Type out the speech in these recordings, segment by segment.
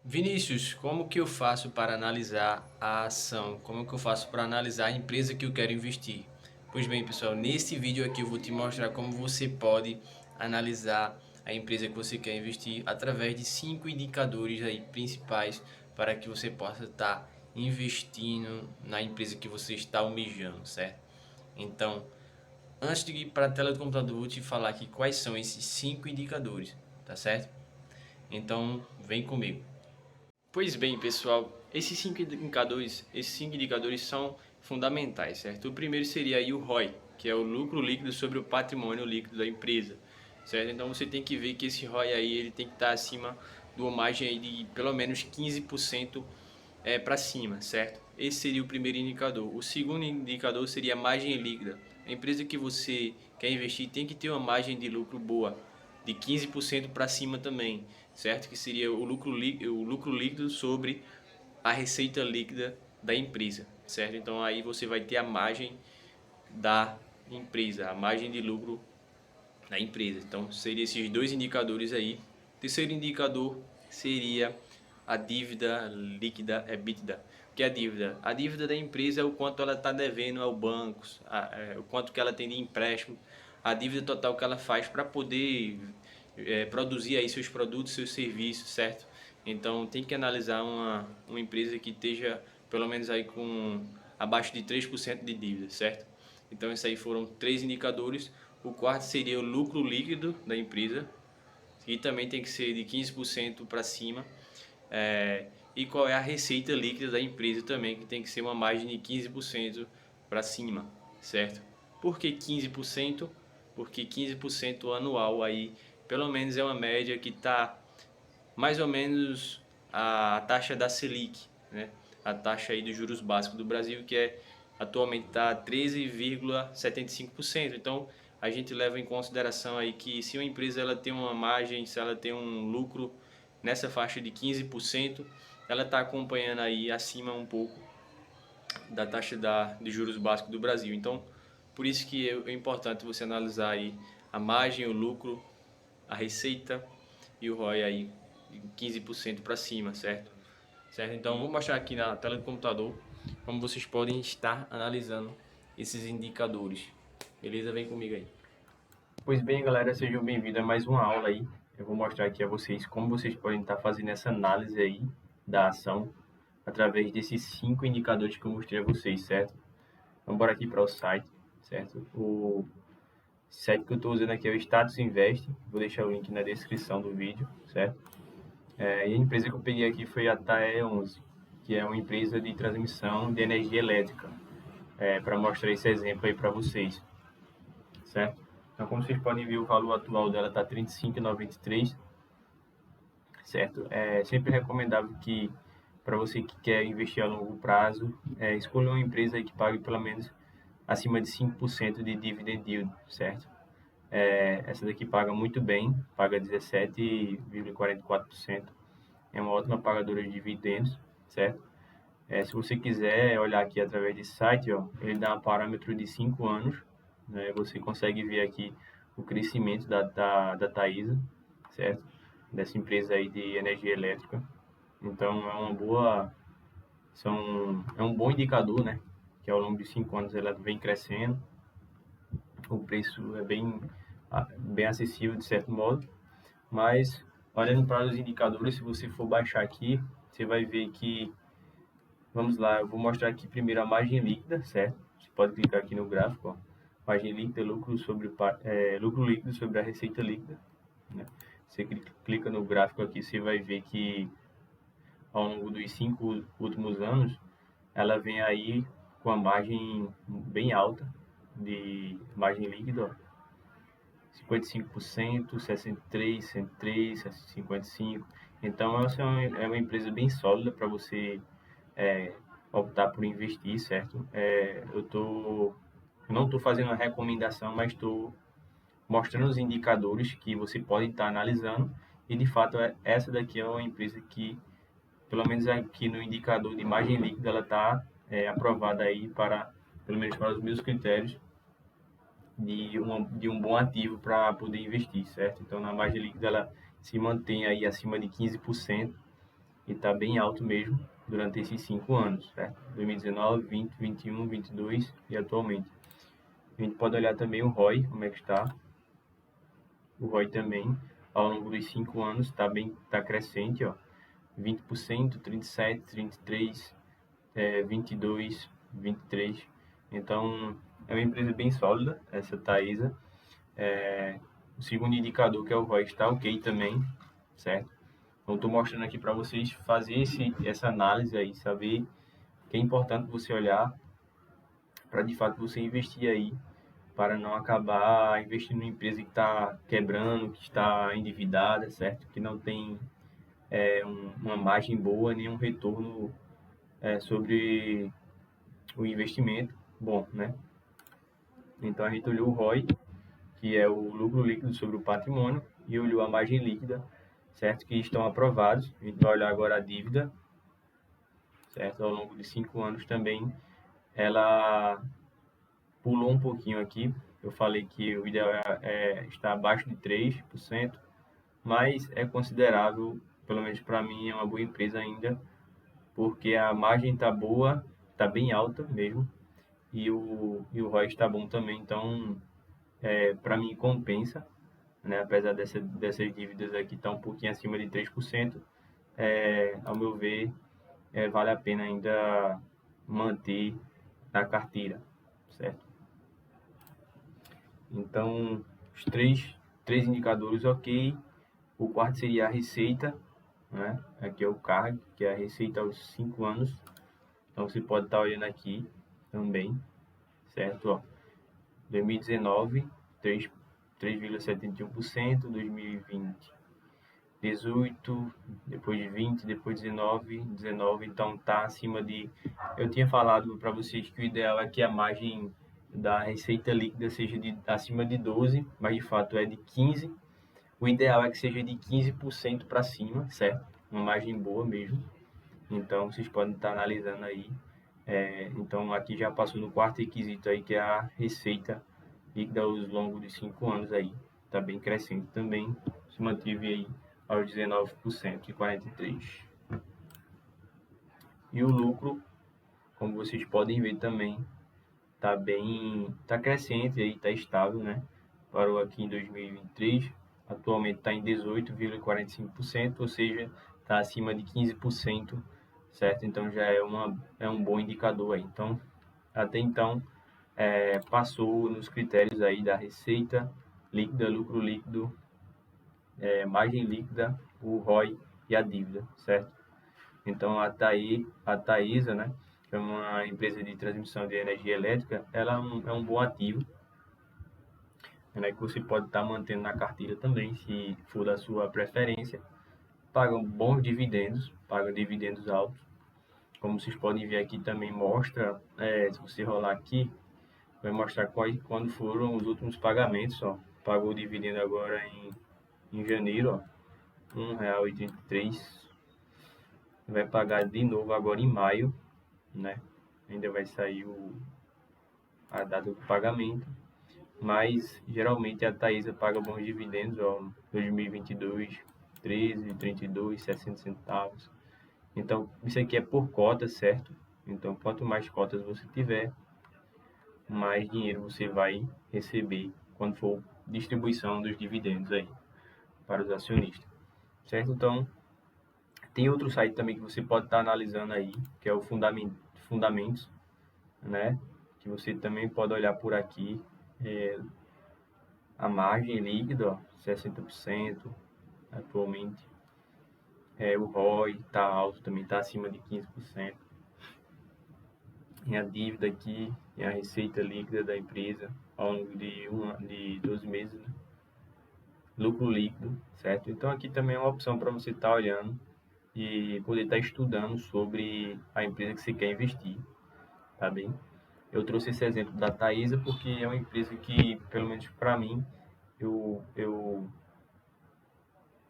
Vinícius, como que eu faço para analisar a ação? Como que eu faço para analisar a empresa que eu quero investir? Pois bem, pessoal, nesse vídeo aqui eu vou te mostrar como você pode analisar a empresa que você quer investir através de 5 indicadores aí principais para que você possa estar investindo na empresa que você está almejando, certo? Então, antes de ir para a tela do computador, eu vou te falar aqui quais são esses 5 indicadores, tá certo? Então, vem comigo. Pois bem, pessoal, esses cinco indicadores são fundamentais, certo? O primeiro seria aí o ROI, que é o lucro líquido sobre o patrimônio líquido da empresa, certo? Então você tem que ver que esse ROI aí ele tem que estar acima de uma margem aí de pelo menos 15% para cima, certo? Esse seria o primeiro indicador. O segundo indicador seria a margem líquida. A empresa que você quer investir tem que ter uma margem de lucro boa, de 15% para cima também, certo? Que seria o lucro líquido sobre a receita líquida da empresa, certo? Então aí você vai ter a margem da empresa, a margem de lucro da empresa. Então seriam esses dois indicadores aí. O terceiro indicador seria a dívida líquida EBITDA. O que é a dívida? A dívida da empresa é o quanto ela está devendo ao banco, o quanto que ela tem de empréstimo, a dívida total que ela faz para poder produzir aí seus produtos, seus serviços, certo? Então tem que analisar uma empresa que esteja pelo menos aí com abaixo de 3% de dívida, certo? Então esses aí foram três indicadores. O quarto seria o lucro líquido da empresa, que também tem que ser de 15% para cima. E qual é a receita líquida da empresa também, que tem que ser uma margem de 15% para cima, certo? Por que 15%? Porque 15% anual aí, pelo menos é uma média que está mais ou menos a taxa da Selic, né? A taxa aí dos juros básicos do Brasil, que atualmente está 13,75%. Então, a gente leva em consideração aí que se uma empresa ela tem uma margem, se ela tem um lucro nessa faixa de 15%, ela está acompanhando aí acima um pouco da taxa de juros básicos do Brasil. Então, por isso que é importante você analisar aí a margem, o lucro, a receita e o ROI aí de 15% para cima, certo? Certo? Então, vou mostrar aqui na tela do computador como vocês podem estar analisando esses indicadores. Beleza? Vem comigo aí. Pois bem, galera, sejam bem-vindos a mais uma aula aí. Eu vou mostrar aqui a vocês como vocês podem estar fazendo essa análise aí da ação através desses 5 indicadores que eu mostrei a vocês, certo? Vamos embora aqui para o site, certo? O site que eu estou usando aqui é o Status Invest, vou deixar o link na descrição do vídeo, certo? E a empresa que eu peguei aqui foi a TAE11, que é uma empresa de transmissão de energia elétrica, para mostrar esse exemplo aí para vocês, certo? Então, como vocês podem ver, o valor atual dela está R$ 35,93, certo? É sempre recomendável que, para você que quer investir a longo prazo, escolha uma empresa aí que pague pelo menos acima de 5% de dividend yield, certo? Essa daqui paga muito bem, paga 17,44%. É uma ótima pagadora de dividendos, certo? Se você quiser olhar aqui através desse site, ó, ele dá um parâmetro de 5 anos, né? Você consegue ver aqui o crescimento da Taesa, certo? Dessa empresa aí de energia elétrica. Então, é um bom indicador, né? Que ao longo de 5 anos ela vem crescendo, o preço é bem acessível de certo modo, mas olhando para os indicadores, se você for baixar aqui, você vai ver que, vamos lá, eu vou mostrar aqui primeiro a margem líquida, certo? Você pode clicar aqui no gráfico, ó. Margem líquida, lucro líquido sobre a receita líquida, né? Você clica no gráfico aqui, você vai ver que ao longo dos 5 últimos anos, ela vem aí com a margem bem alta de margem líquida, ó. 55%, 63%, 103%, 55%. Então, essa é uma empresa bem sólida para você é, optar por investir, certo? Eu não estou fazendo uma recomendação, mas estou mostrando os indicadores que você pode estar analisando e, de fato, essa daqui é uma empresa que, pelo menos aqui no indicador de margem líquida, ela está aprovada aí para, pelo menos para os meus critérios, de um bom ativo para poder investir, certo? Então, na margem líquida, ela se mantém aí acima de 15%, e está bem alto mesmo durante esses 5 anos, certo? 2019, 20, 21, 22 e atualmente. A gente pode olhar também o ROI, como é que está. O ROI também, ao longo dos 5 anos, está crescente, ó. 20%, 37%, 33%, 22%, 23%. Então, é uma empresa bem sólida, essa Taesa. O segundo indicador, que é o ROI, está ok também, certo? Então, estou mostrando aqui para vocês fazer essa análise aí, saber que é importante você olhar para, de fato, você investir aí, para não acabar investindo em empresa que está quebrando, que está endividada, certo? Que não tem uma margem boa, nem um retorno sobre o investimento bom, né? Então, a gente olhou o ROI, que é o lucro líquido sobre o patrimônio, e olhou a margem líquida, certo? Que estão aprovados. A gente vai olhar agora a dívida, certo? Ao longo de 5 anos também, ela pulou um pouquinho aqui. Eu falei que o ideal é estar abaixo de 3%, mas é considerável, pelo menos para mim, é uma boa empresa ainda, porque a margem está boa, está bem alta mesmo, e o ROI está bom também, então, para mim, compensa, né? Apesar dessas dívidas aqui estar um pouquinho acima de 3%, ao meu ver, vale a pena ainda manter na carteira, certo? Então, os três indicadores ok. O quarto seria a receita, né? Aqui é o CARG, que é a receita aos 5 anos. Então, você pode estar olhando aqui também, certo? Ó, 2019, 3,71%, 2020, 18, depois de 20, depois 19, 19, então tá acima de... Eu tinha falado para vocês que o ideal é que a margem da receita líquida seja acima de 12, mas de fato é de 15. O ideal é que seja de 15% para cima, certo? Uma margem boa mesmo. Então, vocês podem estar analisando aí. Então, aqui já passou no quarto requisito aí, que é a receita líquida ao longo de 5 anos aí. Está bem crescente também. Se manteve aí aos 19% e 43%. E o lucro, como vocês podem ver também, está crescente aí, está estável, né? Parou aqui em 2023, atualmente está em 18,45%, ou seja, está acima de 15%, certo? Então já é um bom indicador aí. Então, até então, passou nos critérios aí da receita líquida, lucro líquido, margem líquida, o ROI e a dívida, certo? Então, a Taesa, né, que é uma empresa de transmissão de energia elétrica, ela é um bom ativo, né, que você pode estar mantendo na carteira também, se for da sua preferência. Pagam bons dividendos, pagam dividendos altos. Como vocês podem ver aqui também mostra, se você rolar aqui, vai mostrar quando foram os últimos pagamentos, ó. Pagou o dividendo agora em janeiro, ó, R$ 1,33. Vai pagar de novo agora em maio, né? Ainda vai sair a data do pagamento, mas geralmente a Taesa paga bons dividendos, ó, 2022, 13,32, 60 centavos. Então, isso aqui é por cota, certo? Então, quanto mais cotas você tiver, mais dinheiro você vai receber quando for distribuição dos dividendos aí para os acionistas, certo? Então, tem outro site também que você pode estar analisando aí, que é o Fundamentos, né? Que você também pode olhar por aqui. A margem líquida, ó, 60% atualmente. O ROI está alto, também está acima de 15%. Tem a dívida aqui, tem a receita líquida da empresa ao longo de 12 meses, né? Lucro líquido, certo? Então aqui também é uma opção para você estar olhando e poder estar estudando sobre a empresa que você quer investir, tá bem? Eu trouxe esse exemplo da Taesa porque é uma empresa que, pelo menos para mim, eu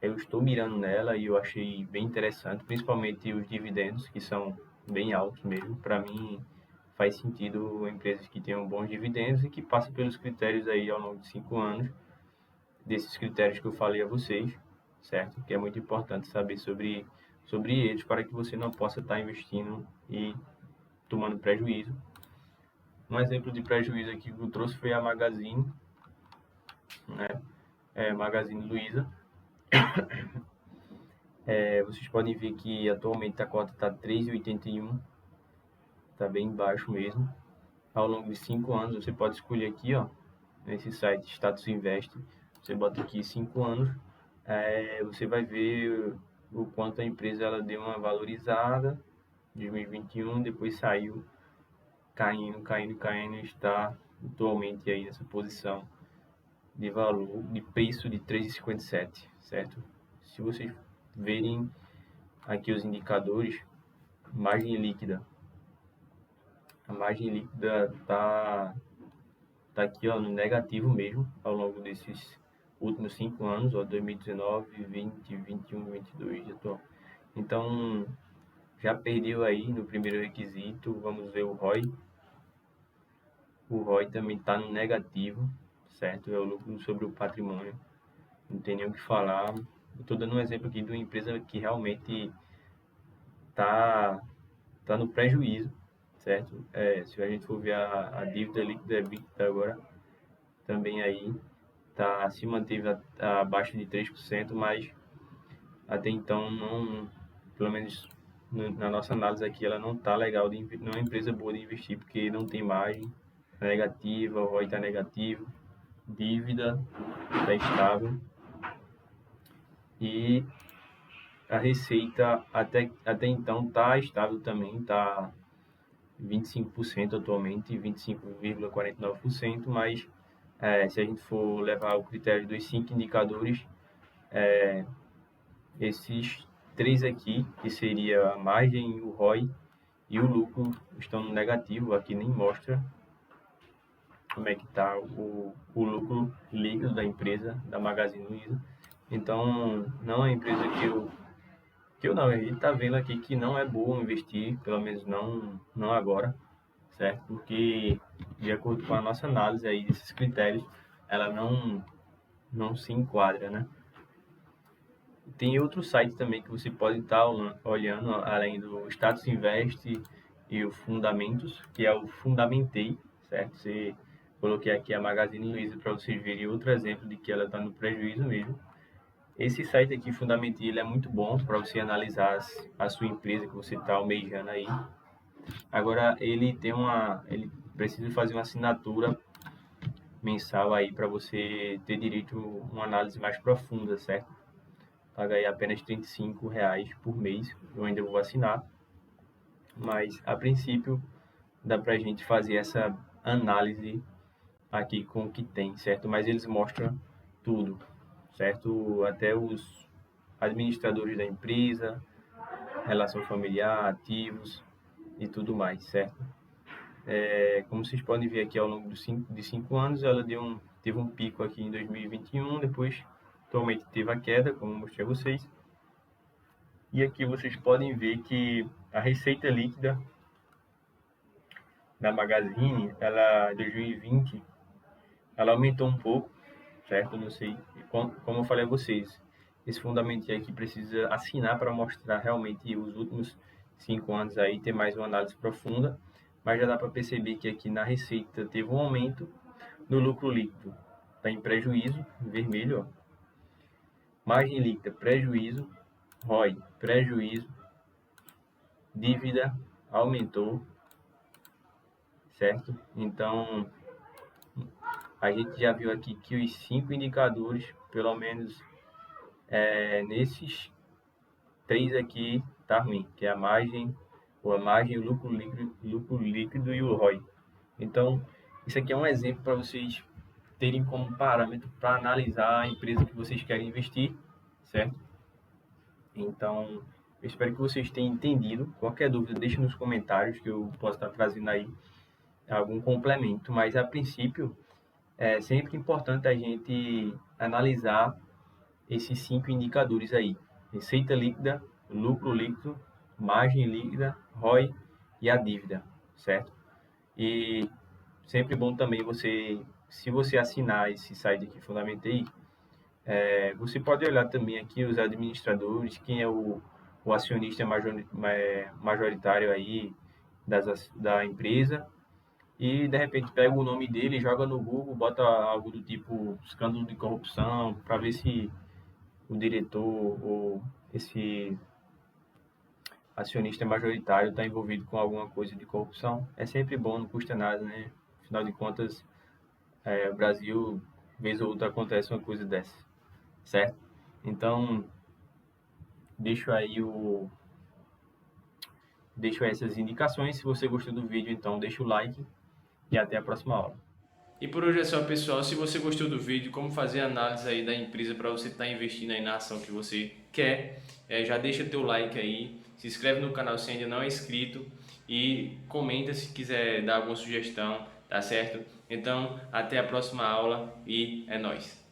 estou mirando nela e eu achei bem interessante, principalmente os dividendos, que são bem altos mesmo. Para mim, faz sentido empresas que tenham bons dividendos e que passem pelos critérios aí ao longo de 5 anos, desses critérios que eu falei a vocês, certo? Que é muito importante saber sobre sobre eles para que você não possa estar investindo e tomando prejuízo. Um exemplo de prejuízo aqui que eu trouxe foi a Magazine, né? Magazine Luiza. Vocês podem ver que atualmente a cota está 3,81, está bem baixo mesmo. Ao longo de 5 anos, você pode escolher aqui, ó, nesse site Status Invest, você bota aqui 5 anos, você vai ver o quanto a empresa ela deu uma valorizada em 2021, depois saiu caindo, está atualmente aí nessa posição de valor, de preço de 3,57, certo? Se vocês verem aqui os indicadores, margem líquida, a margem líquida tá aqui, ó, no negativo mesmo, ao longo desses últimos 5 anos, ó, 2019, 20, 21, 22, já tô. Então, já perdeu aí no primeiro requisito. Vamos ver o ROI. O ROI também está no negativo, certo? É o lucro sobre o patrimônio. Não tem nem o que falar. Estou dando um exemplo aqui de uma empresa que realmente tá no prejuízo, certo? Se a gente for ver a dívida líquida EBITDA agora, também aí se manteve abaixo de 3%, mas até então não, pelo menos na nossa análise aqui, ela não está legal, não é uma empresa boa de investir, porque não tem margem, é negativa, o ROI está negativo, dívida está estável e a receita até então está estável também, está 25% atualmente, 25,49%, mas se a gente for levar o critério dos 5 indicadores, esses 3 aqui, que seria a margem, o ROI e o lucro, estão no negativo. Aqui nem mostra como é que está o lucro líquido da empresa, da Magazine Luiza. Então, não é uma empresa que eu não, a gente está vendo aqui que não é bom investir, pelo menos não agora, certo? Porque, de acordo com a nossa análise aí desses critérios, ela não se enquadra, né? Tem outro site também que você pode estar olhando, além do Status Invest e o Fundamentos, que é o Fundamentei, certo? Coloquei aqui a Magazine Luiza para vocês verem outro exemplo de que ela está no prejuízo mesmo. Esse site aqui, Fundamentei, ele é muito bom para você analisar a sua empresa que você está almejando aí. Agora, ele precisa fazer uma assinatura mensal aí para você ter direito a uma análise mais profunda, certo? Paga aí apenas R$35 por mês, eu ainda vou assinar, mas a princípio dá para a gente fazer essa análise aqui com o que tem, certo? Mas eles mostram tudo, certo? Até os administradores da empresa, relação familiar, ativos e tudo mais, certo? Como vocês podem ver aqui ao longo de 5 anos, ela teve um pico aqui em 2021, depois atualmente teve a queda, como eu mostrei a vocês. E aqui vocês podem ver que a receita líquida da Magazine, ela 2020, ela aumentou um pouco, certo? Não sei, como eu falei a vocês, esse fundamento aqui precisa assinar para mostrar realmente os últimos 5 anos aí, ter mais uma análise profunda, mas já dá para perceber que aqui na receita teve um aumento, no lucro líquido está em prejuízo, vermelho, ó. Margem líquida, prejuízo, ROI, prejuízo, dívida aumentou, certo? Então, a gente já viu aqui que os 5 indicadores, pelo menos nesses 3 aqui, tá ruim, que é a margem, o lucro líquido e o ROI. Então, isso aqui é um exemplo para vocês terem como parâmetro para analisar a empresa que vocês querem investir, certo? Então, eu espero que vocês tenham entendido. Qualquer dúvida, deixe nos comentários que eu posso estar trazendo aí algum complemento, mas a princípio é sempre importante a gente analisar esses 5 indicadores aí: receita líquida, lucro líquido, margem líquida, ROI e a dívida, certo? E sempre bom também se você assinar esse site aqui, Fundamentei, você pode olhar também aqui os administradores, quem é o o acionista majoritário aí da empresa e de repente pega o nome dele, joga no Google, bota algo do tipo escândalo de corrupção para ver se o diretor ou esse acionista majoritário está envolvido com alguma coisa de corrupção. É sempre bom, não custa nada, né? Afinal de contas, o Brasil, vez ou outra, acontece uma coisa dessa, certo? Então, deixo aí o deixo essas indicações. Se você gostou do vídeo, então deixa o like e até a próxima aula. E por hoje é só, pessoal. Se você gostou do vídeo, como fazer análise aí da empresa para você estar investindo aí na ação que você quer, já deixa teu like aí, se inscreve no canal se ainda não é inscrito e comenta se quiser dar alguma sugestão, tá certo? Então, até a próxima aula e é nóis!